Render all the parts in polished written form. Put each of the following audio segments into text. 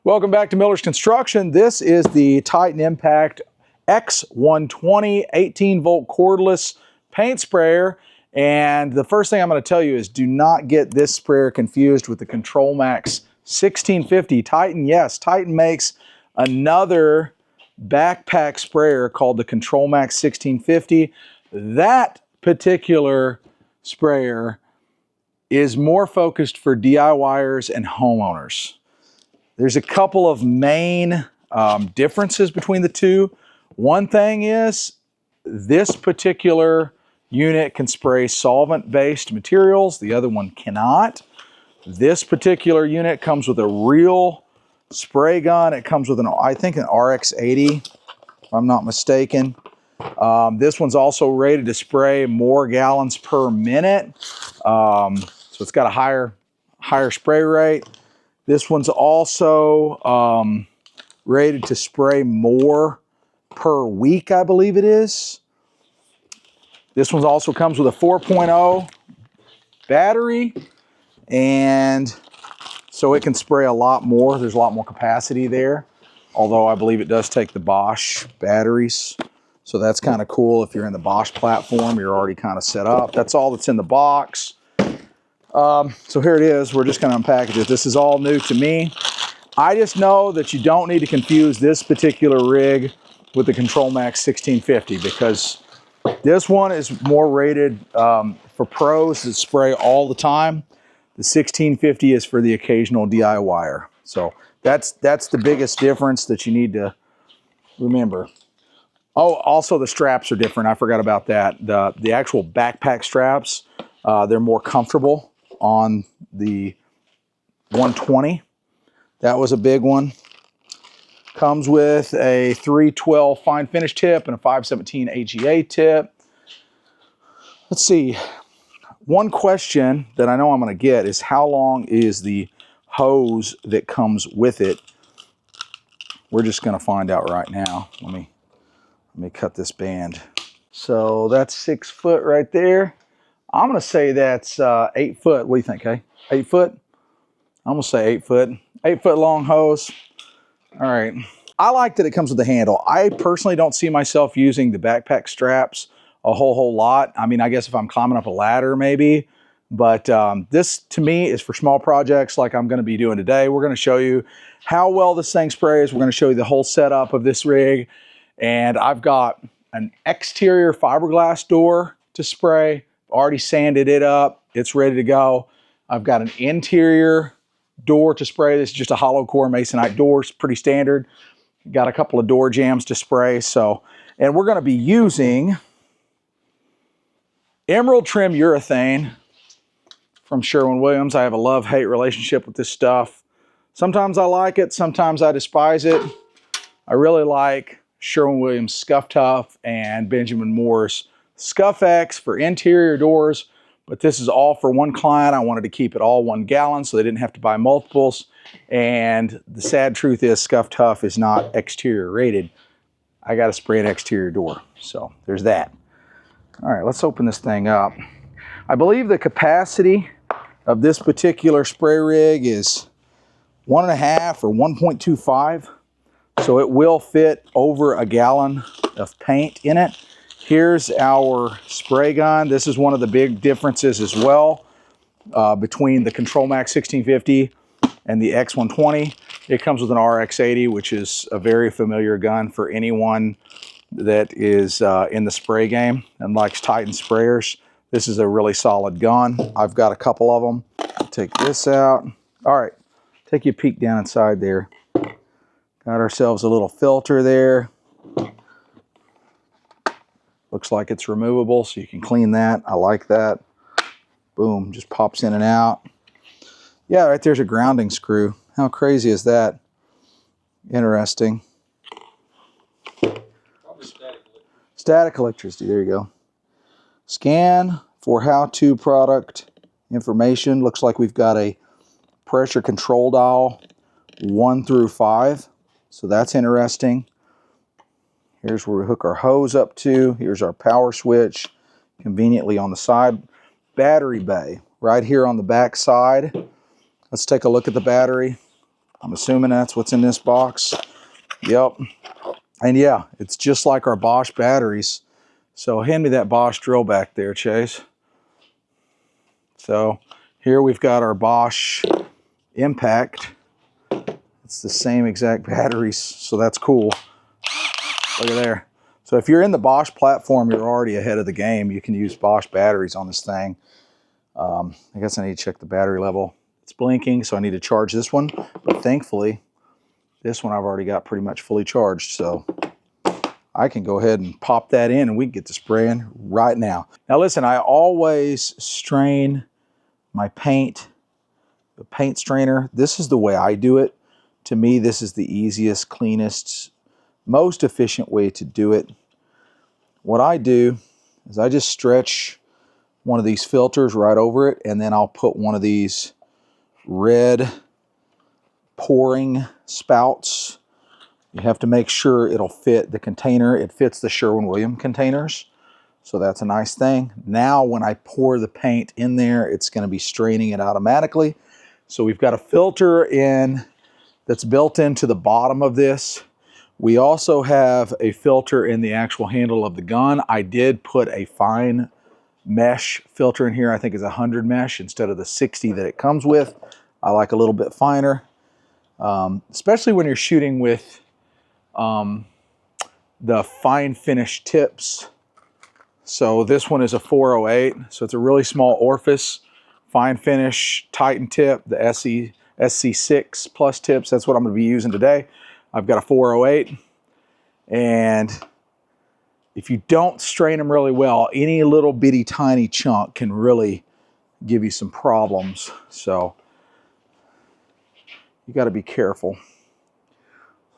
Welcome back to Miller's Construction. This is the Titan Impact X120 18-volt cordless paint sprayer. And the first thing I'm going to tell you is do not get this sprayer confused with the Control Max 1650. Titan, yes, Titan makes another backpack sprayer called the Control Max 1650. That particular sprayer is more focused for DIYers and homeowners. There's a couple of main differences between the two. One thing is this particular unit can spray solvent-based materials. The other one cannot. This particular unit comes with a real spray gun. It comes with I think an RX80, if I'm not mistaken. This one's also rated to spray more gallons per minute. So it's got a higher spray rate. This one's also rated to spray more per week, I believe it is. This one also comes with a 4.0 battery, and so it can spray a lot more. There's a lot more capacity there, although I believe it does take the Bosch batteries. So that's kind of cool. If you're in the Bosch platform, you're already kind of set up. That's all that's in the box. So here it is. We're just going to unpackage it. This is all new to me. I just know that you don't need to confuse this particular rig with the Control Max 1650, because this one is more rated for pros that spray all the time. The 1650 is for the occasional DIYer. So that's the biggest difference that you need to remember. Oh, also the straps are different. I forgot about that. The actual backpack straps, they're more comfortable on the 120. That was a big one. Comes with a 312 fine finish tip and a 517 AGA tip. Let's see. One question that I know I'm going to get is how long is the hose that comes with it? We're just going to find out right now. Let me cut this band. So that's 6 foot right there. I'm going to say that's 8 foot. What do you think, hey? 8 foot? I'm going to say 8 foot. 8 foot long hose. All right. I like that it comes with a handle. I personally don't see myself using the backpack straps a whole lot. I mean, I guess if I'm climbing up a ladder maybe, but this to me is for small projects like I'm going to be doing today. We're going to show you how well this thing sprays. We're going to show you the whole setup of this rig. And I've got an exterior fiberglass door to spray. Already sanded it up. It's ready to go. I've got an interior door to spray. This is just a hollow core masonite door. It's pretty standard. Got a couple of door jambs to spray. So, and we're going to be using emerald trim urethane from Sherwin-Williams. I have a love-hate relationship with this stuff. Sometimes I like it. Sometimes I despise it. I really like Sherwin-Williams Scuff Tough and Benjamin Moore's Scuff X for interior doors, but this is all for one client. I wanted to keep it all 1 gallon so they didn't have to buy multiples. And the sad truth is Scuff Tough is not exterior rated. I got to spray an exterior door. So there's that. All right, let's open this thing up. I believe the capacity of this particular spray rig is 1.5 or 1.25. So it will fit over 1 gallon of paint in it. Here's our spray gun. This is one of the big differences as well between the Control Max 1650 and the X120. It comes with an RX80, which is a very familiar gun for anyone that is in the spray game and likes Titan sprayers. This is a really solid gun. I've got a couple of them. Take this out. All right, take you a peek down inside there. Got ourselves a little filter there. Looks like it's removable, so you can clean that. I like that. Boom, just pops in and out. Yeah, right there's a grounding screw. How crazy is that? Interesting. Static electricity, there you go. Scan for how-to product information. Looks like we've got a pressure control dial 1 through 5. So that's interesting. Here's where we hook our hose up to. Here's our power switch, conveniently on the side. Battery bay, right here on the back side. Let's take a look at the battery. I'm assuming that's what's in this box. Yep. And yeah, it's just like our Bosch batteries. So hand me that Bosch drill back there, Chase. So here we've got our Bosch Impact. It's the same exact batteries, so that's cool. Look at there. So if you're in the Bosch platform, you're already ahead of the game. You can use Bosch batteries on this thing. I guess I need to check the battery level. It's blinking, so I need to charge this one. But thankfully, this one I've already got pretty much fully charged. So I can go ahead and pop that in and we can get to spraying right now. Now listen, I always strain my paint, the paint strainer. This is the way I do it. To me, this is the easiest, cleanest, most efficient way to do it. What I do is I just stretch one of these filters right over it, and then I'll put one of these red pouring spouts. You have to make sure it'll fit the container. It fits the Sherwin-Williams containers, so that's a nice thing. Now when I pour the paint in there, it's going to be straining it automatically. So we've got a filter in that's built into the bottom of this. We also have a filter in the actual handle of the gun. I did put a fine mesh filter in here. I think it's 100 mesh instead of the 60 that it comes with. I like a little bit finer, especially when you're shooting with the fine finish tips. So this one is a 408, so it's a really small orifice, fine finish, Titan tip, the SC6 plus tips. That's what I'm going to be using today. I've got a 408, and if you don't strain them really well, any little bitty tiny chunk can really give you some problems. So you got to be careful.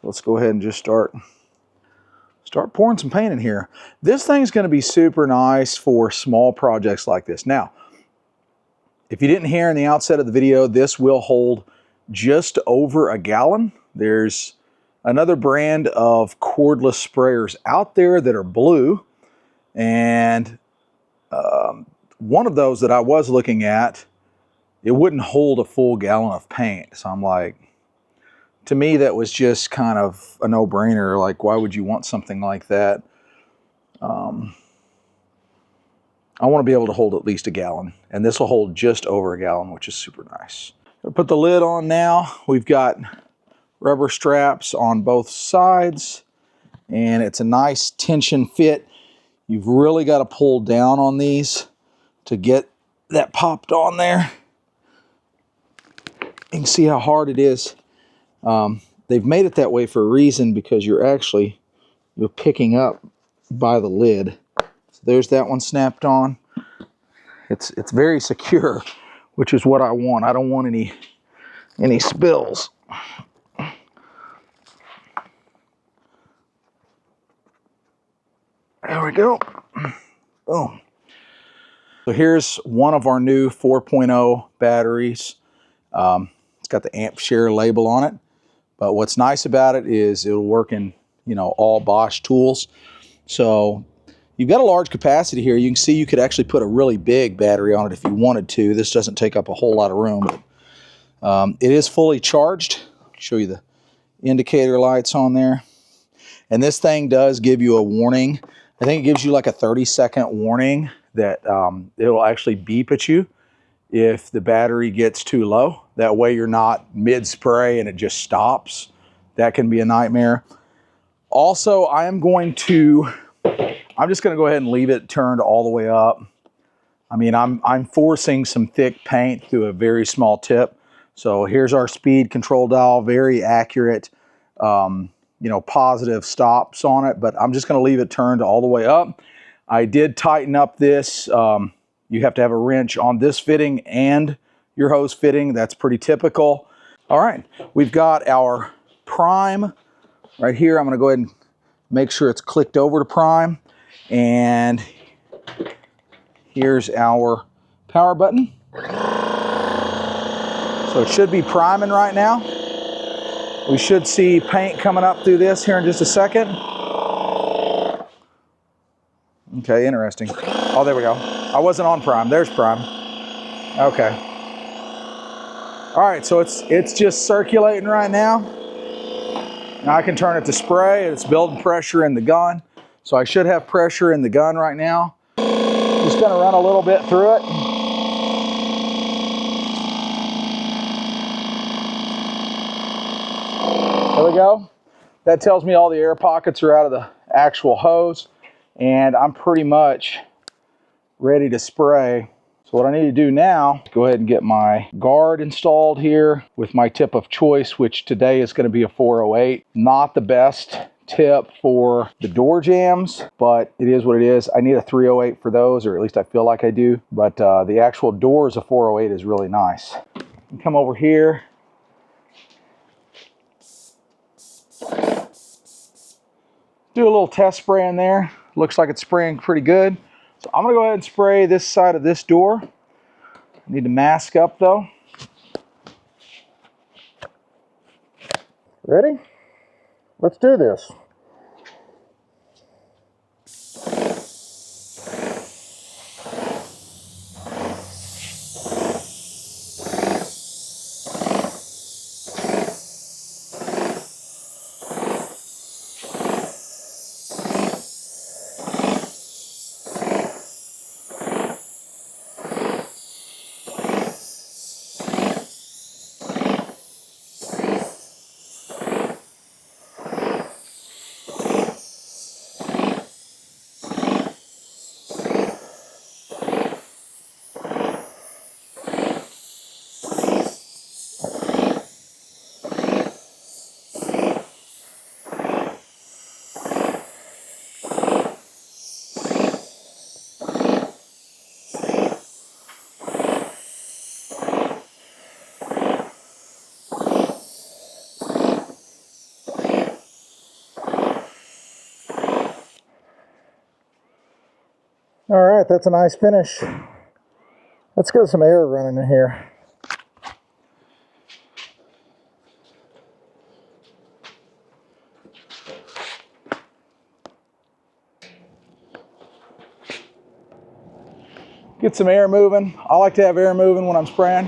Let's go ahead and just start pouring some paint in here. This thing's going to be super nice for small projects like this. Now, if you didn't hear in the outset of the video, this will hold just over a gallon. There's another brand of cordless sprayers out there that are blue, and one of those that I was looking at, it wouldn't hold a full gallon of paint. So I'm like, to me that was just kind of a no-brainer. Like, why would you want something like that? I want to be able to hold at least a gallon, and this will hold just over a gallon, which is super nice. I'll put the lid on now. We've got rubber straps on both sides, and it's a nice tension fit. You've really got to pull down on these to get that popped on there. You can see how hard it is. They've made it that way for a reason, because you're picking up by the lid. So there's that one snapped on. It's very secure, which is what I want. I don't want any spills. There we go. Boom. So here's one of our new 4.0 batteries. It's got the amp share label on it, but what's nice about it is it'll work in, all Bosch tools. So you've got a large capacity here. You can see you could actually put a really big battery on it if you wanted to. This doesn't take up a whole lot of room, but it is fully charged. I'll show you the indicator lights on there. And this thing does give you a warning. I think it gives you like a 30-second warning that it'll actually beep at you if the battery gets too low. That way you're not mid-spray and it just stops. That can be a nightmare. Also, I'm just going to go ahead and leave it turned all the way up. I mean, I'm forcing some thick paint through a very small tip. So here's our speed control dial, very accurate, positive stops on it, but I'm just going to leave it turned all the way up. I did tighten up this. You have to have a wrench on this fitting and your hose fitting. That's pretty typical. All right, we've got our prime right here. I'm going to go ahead and make sure it's clicked over to prime. And here's our power button. So it should be priming right now. We should see paint coming up through this here in just a second. Okay, interesting. Oh, there we go. I wasn't on prime. There's prime. Okay. All right, so it's just circulating right now. Now I can turn it to spray. It's building pressure in the gun. So I should have pressure in the gun right now. Just gonna run a little bit through it. There we go. That tells me all the air pockets are out of the actual hose, and I'm pretty much ready to spray. So what I need to do now, go ahead and get my guard installed here with my tip of choice, which today is going to be a 408. Not the best tip for the door jambs, but it is what it is. I need a 308 for those, or at least I feel like I do, but the actual doors of 408 is really nice. Come over here. Do a little test spray in there. Looks like it's spraying pretty good. So I'm gonna go ahead and spray this side of this door. I need to mask up though. Ready? Let's do this. All right, that's a nice finish. Let's get some air running in here. Get some air moving. I like to have air moving when I'm spraying.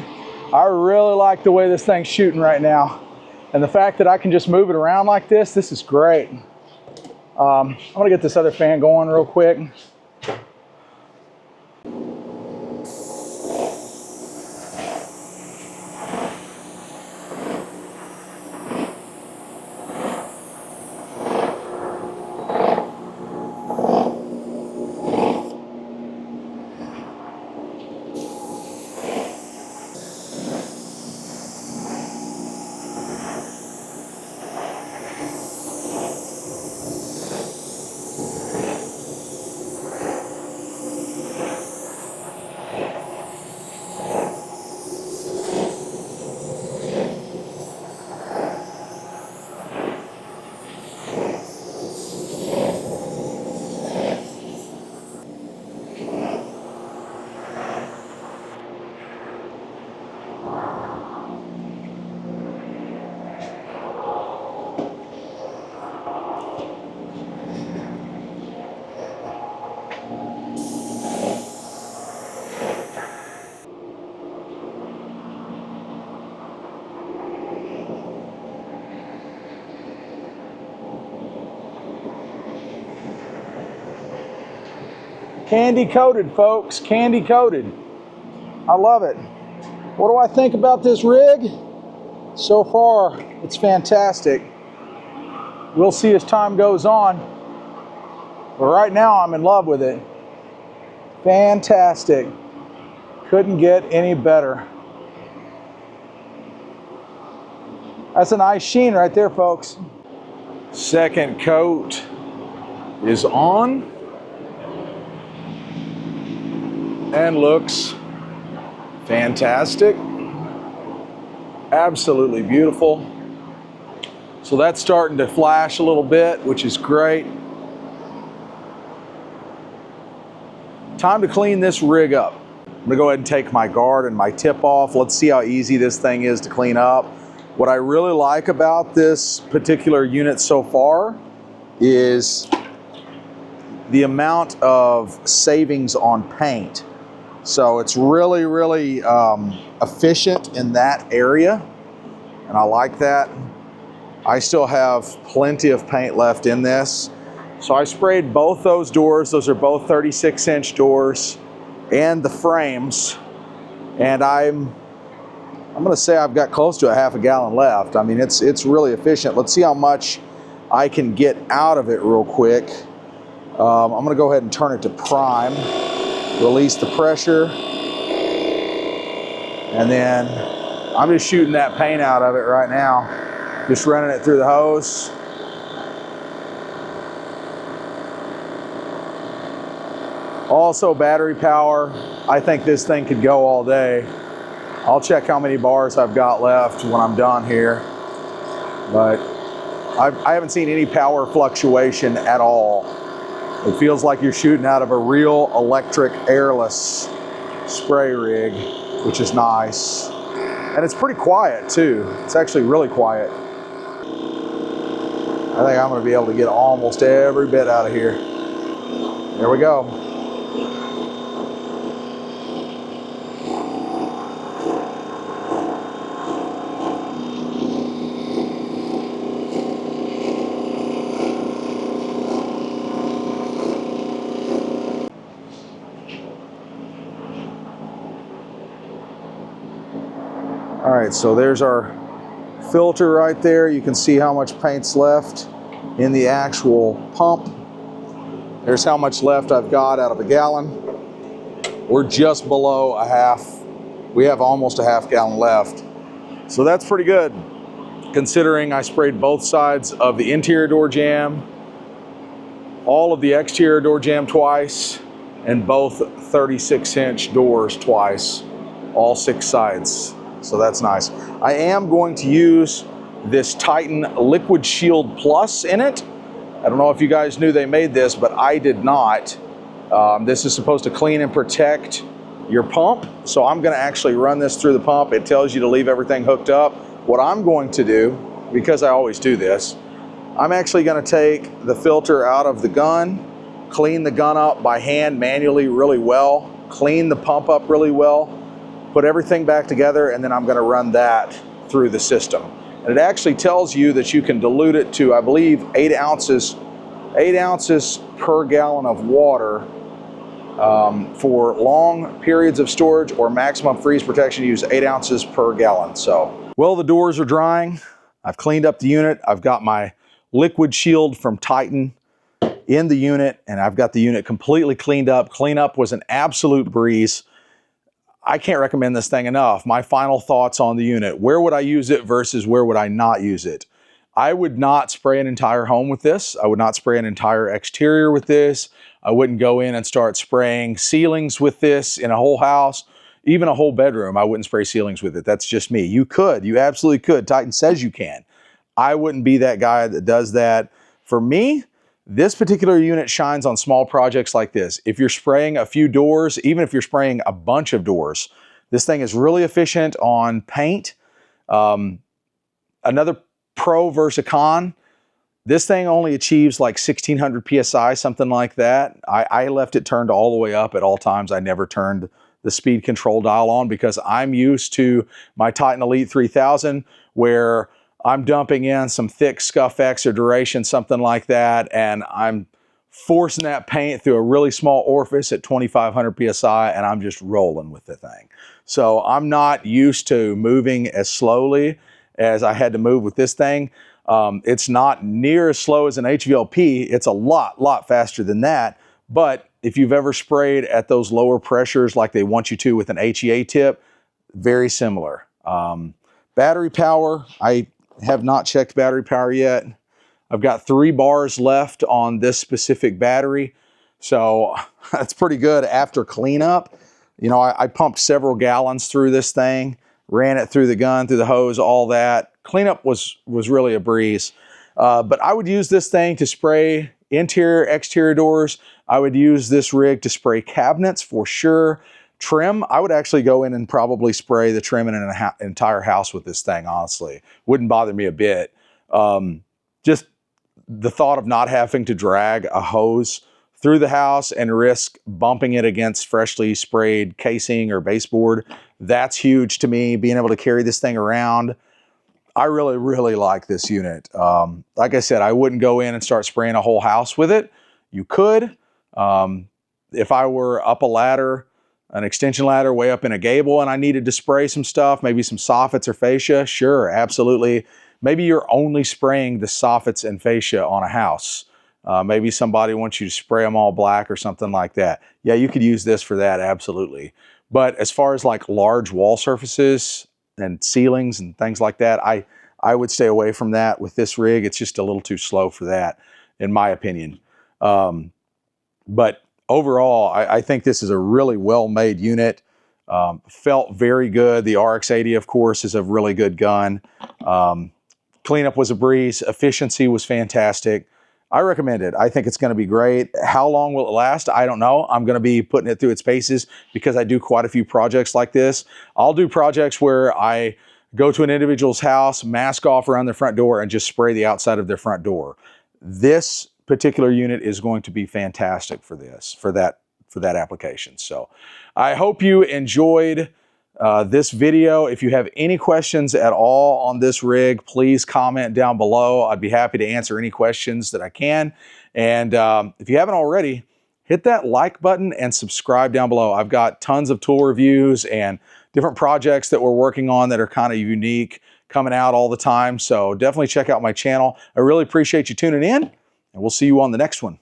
I really like the way this thing's shooting right now. And the fact that I can just move it around like this is great. I'm gonna get this other fan going real quick. Candy coated, folks, candy coated. I love it. What do I think about this rig? So far, it's fantastic. We'll see as time goes on. But right now, I'm in love with it. Fantastic. Couldn't get any better. That's a nice sheen right there, folks. Second coat is on. And looks fantastic. Absolutely beautiful. So that's starting to flash a little bit, which is great. Time to clean this rig up. I'm gonna go ahead and take my guard and my tip off. Let's see how easy this thing is to clean up. What I really like about this particular unit so far is the amount of savings on paint. So it's really, really efficient in that area, and I like that. I still have plenty of paint left in this. So I sprayed both those doors. Those are both 36-inch doors, and the frames. And I'm gonna say I've got close to a half a gallon left. I mean, it's really efficient. Let's see how much I can get out of it real quick. I'm gonna go ahead and turn it to prime, release the pressure, and then I'm just shooting that paint out of it right now. Just running it through the hose. Also battery power. I think this thing could go all day. I'll check how many bars I've got left when I'm done here. But I haven't seen any power fluctuation at all. It feels like you're shooting out of a real electric airless spray rig, which is nice. And it's pretty quiet too. It's actually really quiet. I think I'm gonna be able to get almost every bit out of here. There we go. All right, so there's our filter right there. You can see how much paint's left in the actual pump. There's how much left I've got out of a gallon. We're just below a half. We have almost a half gallon left. So that's pretty good, considering I sprayed both sides of the interior door jamb, all of the exterior door jamb twice, and both 36-inch doors twice, all 6 sides. So that's nice. I am going to use this Titan Liquid Shield Plus in it. I don't know if you guys knew they made this, but I did not. This is supposed to clean and protect your pump. So I'm gonna actually run this through the pump. It tells you to leave everything hooked up. What I'm going to do, because I always do this, I'm actually gonna take the filter out of the gun, clean the gun up by hand manually really well, clean the pump up really well, put everything back together, and then I'm gonna run that through the system. And it actually tells you that you can dilute it to, I believe, 8 ounces per gallon of water for long periods of storage, or maximum freeze protection, use 8 ounces per gallon. So, well, the doors are drying. I've cleaned up the unit. I've got my liquid shield from Titan in the unit, and I've got the unit completely cleaned up. Cleanup was an absolute breeze. I can't recommend this thing enough. My final thoughts on the unit. Where would I use it versus where would I not use it? I would not spray an entire home with this. I would not spray an entire exterior with this. I wouldn't go in and start spraying ceilings with this in a whole house, even a whole bedroom. I wouldn't spray ceilings with it. That's just me. You could, you absolutely could. Titan says you can. I wouldn't be that guy that does that. For me, this particular unit shines on small projects like this. If you're spraying a few doors, even if you're spraying a bunch of doors, this thing is really efficient on paint. Another pro versus a con, this thing only achieves like 1600 PSI, something like that. I left it turned all the way up at all times. I never turned the speed control dial on because I'm used to my Titan Elite 3000 where I'm dumping in some thick Scuff X or Duration, something like that, and I'm forcing that paint through a really small orifice at 2500 PSI, and I'm just rolling with the thing. So I'm not used to moving as slowly as I had to move with this thing. It's not near as slow as an HVLP. It's a lot faster than that. But if you've ever sprayed at those lower pressures like they want you to with an HEA tip, very similar. Battery power, I have not checked battery power yet. I've got 3 bars left on this specific battery. So that's pretty good after cleanup. You know, I pumped several gallons through this thing, ran it through the gun, through the hose, all that. Cleanup was really a breeze. But I would use this thing to spray interior, exterior doors. I would use this rig to spray cabinets for sure. Trim, I would actually go in and probably spray the trim in an entire house with this thing, honestly. Wouldn't bother me a bit. Just the thought of not having to drag a hose through the house and risk bumping it against freshly sprayed casing or baseboard. That's huge to me, being able to carry this thing around. I really, really like this unit. Like I said, I wouldn't go in and start spraying a whole house with it. You could. If I were up a ladder, an extension ladder way up in a gable, and I needed to spray some stuff, maybe some soffits or fascia, sure, absolutely. Maybe you're only spraying the soffits and fascia on a house. Maybe somebody wants you to spray them all black or something like that. Yeah, you could use this for that, absolutely. But as far as like large wall surfaces and ceilings and things like that, I would stay away from that with this rig. It's just a little too slow for that, in my opinion. But overall, I think this is a really well-made unit. Felt very good. The RX-80, of course, is a really good gun. Cleanup was a breeze. Efficiency was fantastic. I recommend it. I think it's going to be great. How long will it last? I don't know. I'm going to be putting it through its paces because I do quite a few projects like this. I'll do projects where I go to an individual's house, mask off around their front door, and just spray the outside of their front door. This particular unit is going to be fantastic for this, for that application. So I hope you enjoyed this video. If you have any questions at all on this rig, please comment down below. I'd be happy to answer any questions that I can. And if you haven't already, hit that like button and subscribe down below. I've got tons of tool reviews and different projects that we're working on that are kind of unique coming out all the time. So definitely check out my channel. I really appreciate you tuning in, and we'll see you on the next one.